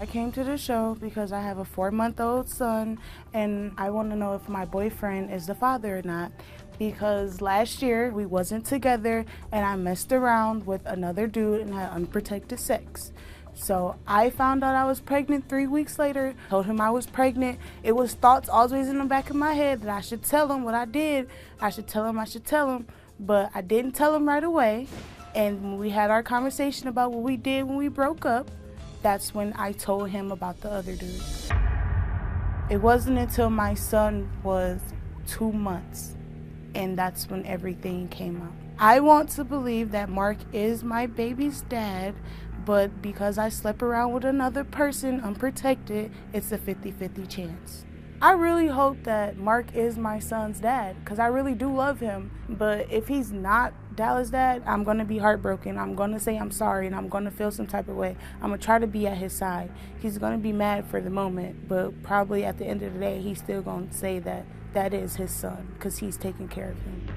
I came to the show because I have a 4-month-old son and I want to know if my boyfriend is the father or not, because last year we wasn't together and I messed around with another dude and had unprotected sex. So I found out I was pregnant 3 weeks later, told him I was pregnant. It was thoughts always in the back of my head that I should tell him what I did. I should tell him, but I didn't tell him right away. And when we had our conversation about what we did when we broke up, that's when I told him about the other dude. It wasn't until my son was 2 months, and that's when everything came out. I want to believe that Mark is my baby's dad, but because I slept around with another person unprotected, it's a 50-50 chance. I really hope that Mark is my son's dad, because I really do love him. But if he's not Dallas' dad, I'm going to be heartbroken. I'm going to say I'm sorry, and I'm going to feel some type of way. I'm going to try to be at his side. He's going to be mad for the moment, but probably at the end of the day, he's still going to say that that is his son, because he's taking care of him.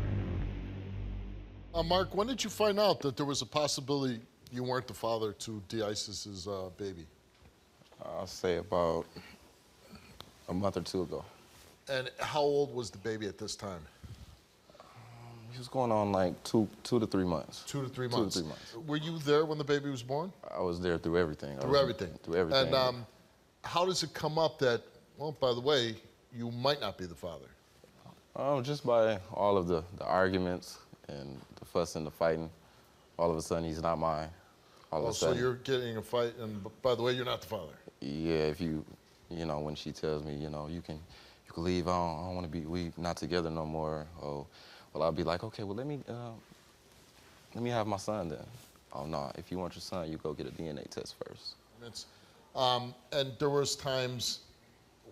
Mark, when did you find out that there was a possibility you weren't the father to DISIS's baby? I'll say about a month or two ago. And how old was the baby at this time? He was going on like two to 3 months. 2 to 3 months. 2 to 3 months. Were you there when the baby was born? I was there through everything. Through everything. Through everything. And how does it come up that, well, by the way, you might not be the father? Just by all of the arguments and the fuss and the fighting. All of a sudden, he's not mine. All of a sudden. So you're getting a fight, and by the way, you're not the father? Yeah, if you know, when she tells me, you know, you can leave, I don't want to be, we not together no more. Oh, well, I'll be like, okay, well, let me have my son then. Oh, no, if you want your son, you go get a DNA test first. And there was times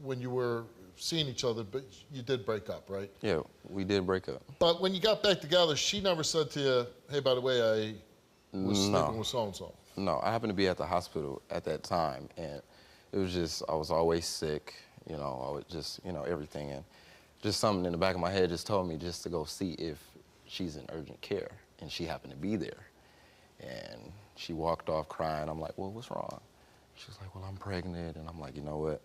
when you were seeing each other, but you did break up, right? Yeah, we did break up. But when you got back together, she never said to you, hey, by the way, I was sleeping with so-and-so. No, I happened to be at the hospital at that time, and it was just, I was always sick, you know, I was just, you know, everything. And just something in the back of my head just told me just to go see if she's in urgent care, and she happened to be there. And she walked off crying. I'm like, well, what's wrong? She was like, well, I'm pregnant. And I'm like, you know what?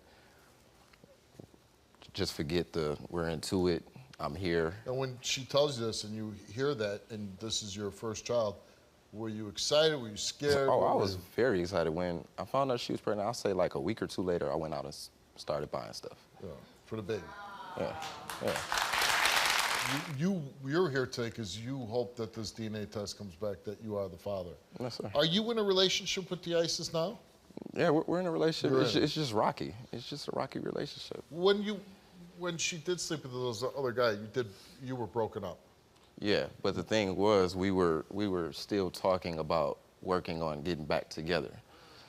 Just forget we're into it, I'm here. And when she tells you this and you hear that and this is your first child, were you excited? Were you scared? Oh, I was very excited. When I found out she was pregnant, I'll say like a week or two later, I went out and started buying stuff. Yeah, for the baby. Yeah, yeah. You're here today because you hope that this DNA test comes back that you are the father. Yes, sir. Are you in a relationship with DISIS now? Yeah, we're in a relationship. It's just rocky. It's just a rocky relationship. When she did sleep with those other guy, you were broken up. Yeah, but the thing was, we were still talking about working on getting back together.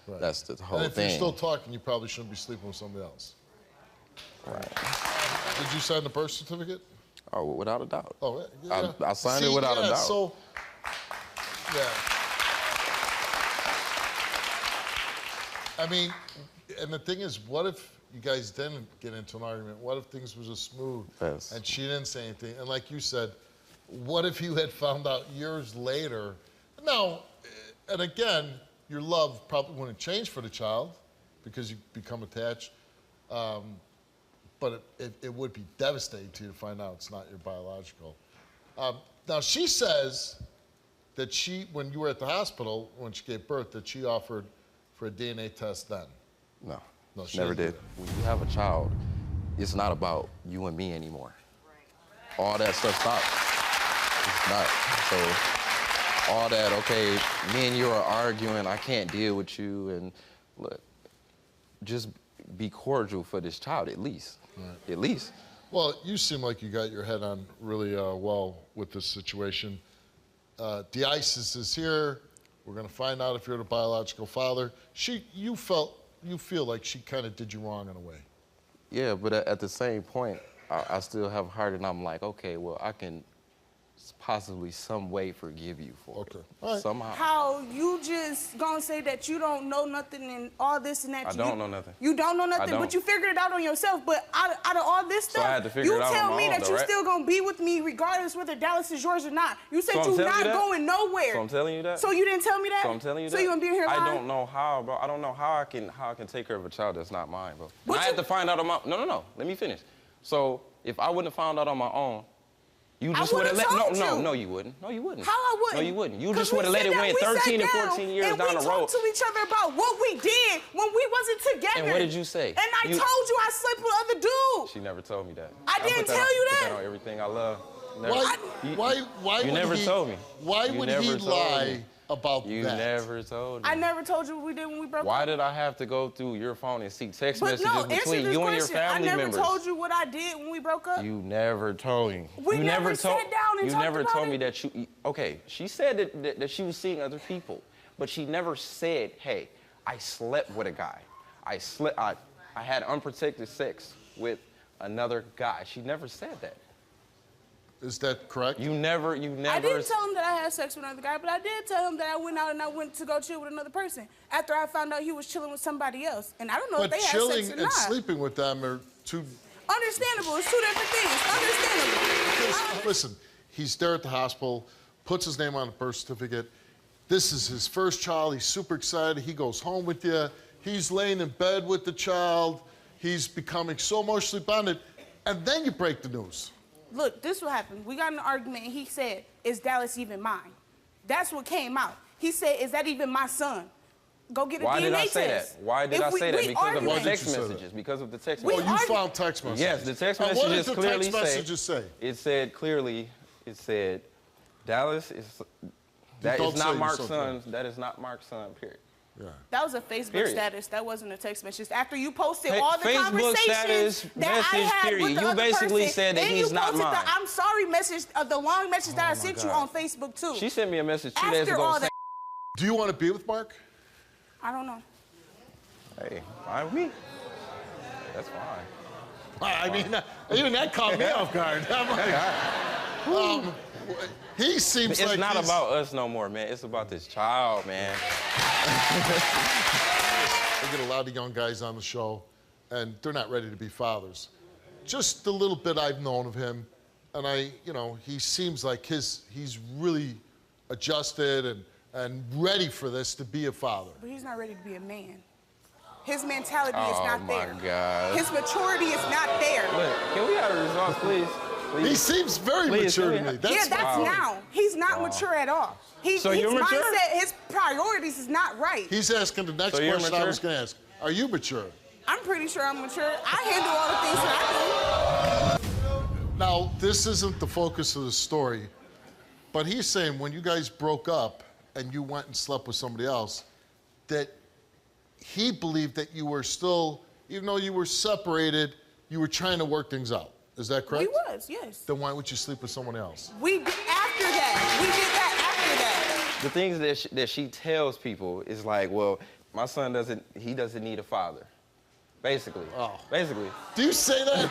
Right. That's the whole thing. And if you're still talking, you probably shouldn't be sleeping with somebody else. Right. Did you sign the birth certificate? Oh, without a doubt. Oh, yeah. I signed it without a doubt. So, yeah. I mean, and the thing is, what if you guys didn't get into an argument? What if things were just smooth and she didn't say anything? And like you said, what if you had found out years later? Now, and again, your love probably wouldn't change for the child because you become attached. But it would be devastating to you to find out it's not your biological. Now, she says that when you were at the hospital, when she gave birth, that she offered for a DNA test then. No, she never did. When you have a child, it's not about you and me anymore. Right. All that stuff stops. It's not. So all that, okay, me and you are arguing, I can't deal with you, and look, just be cordial for this child at least. Right. At least. Well, you seem like you got your head on really well with this situation. DISIS is here. We're going to find out if you're the biological father. You feel like she kind of did you wrong in a way. Yeah, but at the same point, I still have a heart, and I'm like, okay, well, I can possibly some way forgive you for it. All right. Somehow. How you just gonna say that you don't know nothing and all this and that? I don't know nothing. You don't know I nothing, don't. but you figured it out on yourself. But out of all this stuff, I had to figure you it out tell on my me own, that though, you right? still gonna be with me regardless whether Dallas is yours or not. You said So I'm you're telling not you that? going nowhere. So I'm telling you that? So you didn't tell me that? So I'm telling you so that. you gonna be in here lying? I don't know how, bro. I don't know how I can take care of a child that's not mine, bro. But I had to find out on my No. Let me finish. So if I wouldn't have found out on my own, you just would have let No, you wouldn't. No, you wouldn't. How I wouldn't? No, you wouldn't. You just would have let it win 13 and 14 years down the road. And we talked to each other about what we did when we wasn't together. And what did you say? And I told you I slept with other dudes. She never told me that. I didn't tell you Put that. that on everything I love. Why you never told me. Why would he lie about that? You never told me. I never told you what we did when we broke up. Why did I have to go through your phone and see text But messages no, between you and your family I never members? told you what I did when we broke up. You never told me. We never sat down and You talked never about told it? me that you. Okay, she said that she was seeing other people, but she never said, "Hey, I slept with a guy. I had unprotected sex with another guy." She never said that. Is that correct? You never. I didn't tell him that I had sex with another guy, but I did tell him that I went out and I went to go chill with another person after I found out he was chilling with somebody else. And I don't know if they had sex or not. But chilling and sleeping with them are two... Understandable. It's two different things. Understandable. Listen, he's there at the hospital, puts his name on the birth certificate. This is his first child. He's super excited. He goes home with you. He's laying in bed with the child. He's becoming so emotionally bonded. And then you break the news. Look, this is what happened. We got in an argument, and he said, "Is Dallas even mine?" That's what came out. He said, "Is that even my son?" Go get a DNA test. Why did I say that? Why did I say that? Because of the text messages. Because of the text messages. Oh, you found text messages? Yes, the text messages clearly say... What did the text messages say? It said clearly, Dallas is... That is not Mark's son. That is not Mark's son, period. Yeah. That was a Facebook status. That wasn't a text message. After you posted Hey, all the Facebook conversations status, that I had period. with the You other basically person, said that and he's you not posted mine. the I'm sorry message, the long message that I sent you God. on Facebook too. She sent me a message 2 days After ago. all that, Do you want to be with Mark? I don't know. Hey, fine with me. That's fine. I mean, even that caught me off guard. I'm like, he seems like it's not about us no more, man. It's about this child, man. I get a lot of young guys on the show, and they're not ready to be fathers. Just the little bit I've known of him, and he seems like he's really adjusted and ready for this to be a father. But he's not ready to be a man. His mentality is not there. Oh, my God. His maturity is not there. Look, can we have the results, please? He seems very mature to me. That's now. He's not mature at all. So you're his mature? mindset, his priorities is not right. He's asking the next question I was going to ask. Are you mature? I'm pretty sure I'm mature. I handle all the things that I do. Now, this isn't the focus of the story, but he's saying when you guys broke up and you went and slept with somebody else, that he believed that you were still, even though you were separated, you were trying to work things out. Is that correct? We was, yes. Then why would you sleep with someone else? We did after that. We did that after that. The things that she tells people is like, well, my son doesn't need a father. Basically. Oh. Basically. Do you say that?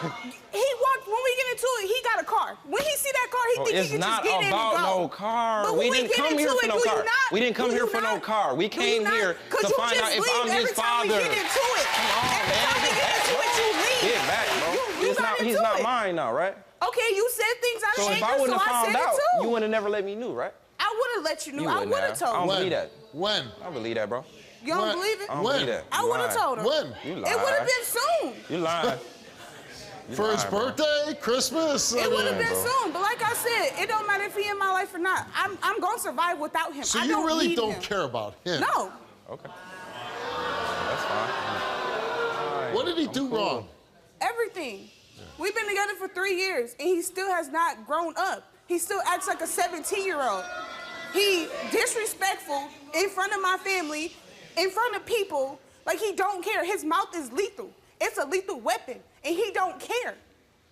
When we get into it, he got a car. When he see that car, he think he can just get in and go. It's not about no car. But we didn't come here for no car. We didn't come here for no car. We came here to find out if I'm his father. Every time we get into it, every time we get into it, you leave. Get back, bro. He's not mine now, right? Okay, you said things I So shouldn't, if I wouldn't have found out, too. you would have never let me know, right? I would have let you know. I wouldn't would have told I you. don't believe that. When? I don't believe that, bro. You don't believe it? I don't believe that. I would have told him. When? You It lied. would have been soon. You lied. For his birthday, Christmas? It would have been bro. soon. But like I said, it don't matter if he in my life or not. I'm going to survive without him. So I you really need don't him. care about him? No. Okay. That's fine. Right. What did he do wrong? Everything. We've been together for 3 years, and he still has not grown up. He still acts like a 17-year-old. He disrespectful in front of my family, in front of people. Like, he don't care. His mouth is lethal. It's a lethal weapon, and he don't care.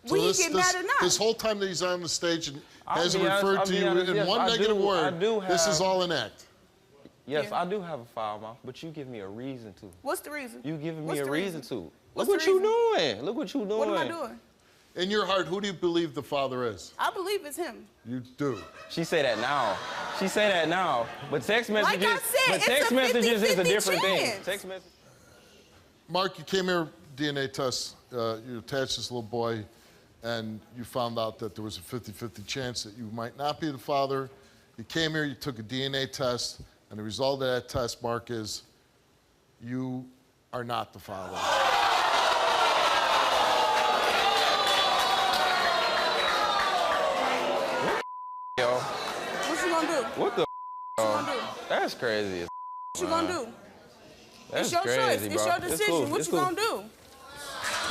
So Will he get mad or not? This whole time that he's on the stage and has I'll be referred honest, to you in yes, one negative word, this is all an act. Yes, Yeah. I do have a foul mouth, but you give me a reason to. What's the reason? You giving me What's a the reason to. What's Look what the you reason? doing. Look what you doing. What am I doing? In your heart, who do you believe the father is? I believe it's him. You do. She say that now. She say that now. But text messages, Like I said, but text messages is a different thing. Text message. Mark, you came here, DNA test. You attached this little boy, and you found out that there was a 50-50 chance that you might not be the father. You came here, you took a DNA test, and the result of that test, Mark, is you are not the father. Yo. What you gonna do? What the? What you gonna do? That's crazy. What you gonna do? That's It's your crazy, choice. bro. It's your decision. Cool. What It's you cool. gonna do?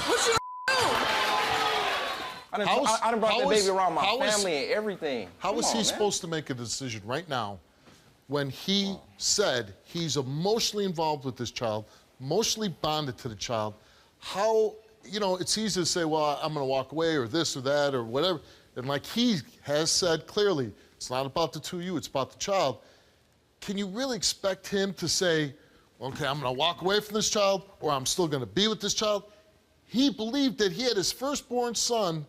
What you gonna do? I done brought that baby around my how is- family and everything. How is Come he on, man. supposed to make a decision right now when he said he's emotionally involved with this child, emotionally bonded to the child? How, you know, it's easy to say, well, I'm going to walk away or this or that or whatever. And like he has said clearly, it's not about the two of you, it's about the child. Can you really expect him to say, okay, I'm going to walk away from this child or I'm still going to be with this child? He believed that he had his firstborn son,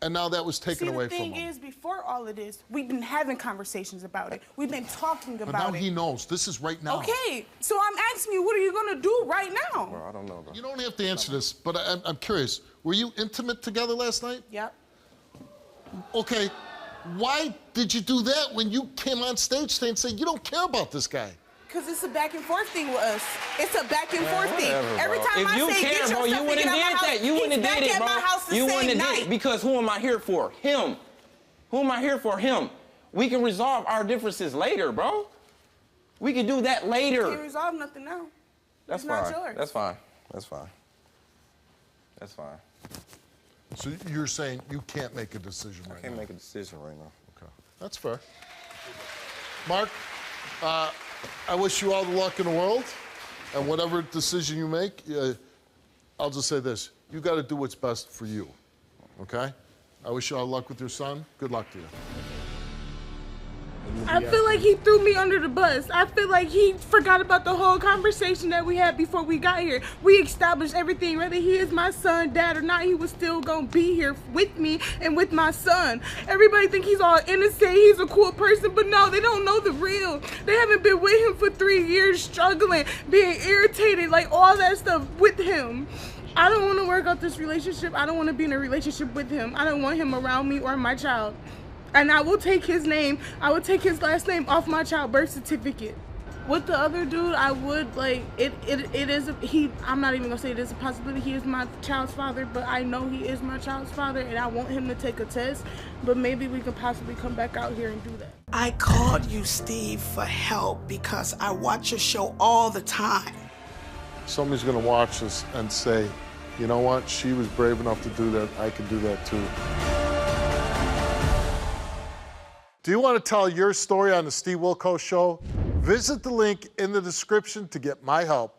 and now that was taken away from him. The thing is, before all of this, we've been having conversations about it. We've been talking about it. But now he knows. This is right now. Okay, so I'm asking you, what are you gonna do right now? Bro, I don't know, bro. You don't have to answer this, but I'm curious. Were you intimate together last night? Yep. Okay. Why did you do that when you came on stage today and said you don't care about this guy? Because it's a back and forth thing with us. It's a back and forth thing. Whatever, bro. Every time If I you say, care, get bro, your you stuff wouldn't and have get out did my that. house, You wouldn't he's have did back it, at bro. my house the You same wouldn't have did night. it because who am I here for? Him. Who am I here for? Him. We can resolve our differences later, bro. We can do that later. Can't resolve nothing now. That's It's fine. not yours. That's fine. That's fine. That's fine. So you're saying you can't make a decision right I can't now? make a decision right now. Okay. That's fair. Mark, I wish you all the luck in the world. And whatever decision you make, I'll just say this. You got to do what's best for you. Okay? I wish you all luck with your son. Good luck to you. I feel like he threw me under the bus. I feel like he forgot about the whole conversation that we had before we got here. We established everything. Whether he is my son, dad, or not, he was still gonna be here with me and with my son. Everybody think he's all innocent, he's a cool person, but no, they don't know the real. They haven't been with him for 3 years, struggling, being irritated, like all that stuff with him. I don't want to work out this relationship. I don't want to be in a relationship with him. I don't want him around me or my child. And I will take his name, I would take his last name off my child's birth certificate. With the other dude, I would, like, it is, I'm not even gonna say it is a possibility he is my child's father, but I know he is my child's father, and I want him to take a test, but maybe we could possibly come back out here and do that. I called you, Steve, for help because I watch your show all the time. Somebody's going to watch this and say, you know what? She was brave enough to do that. I can do that too. Do you want to tell your story on the Steve Wilkos Show? Visit the link in the description to get my help.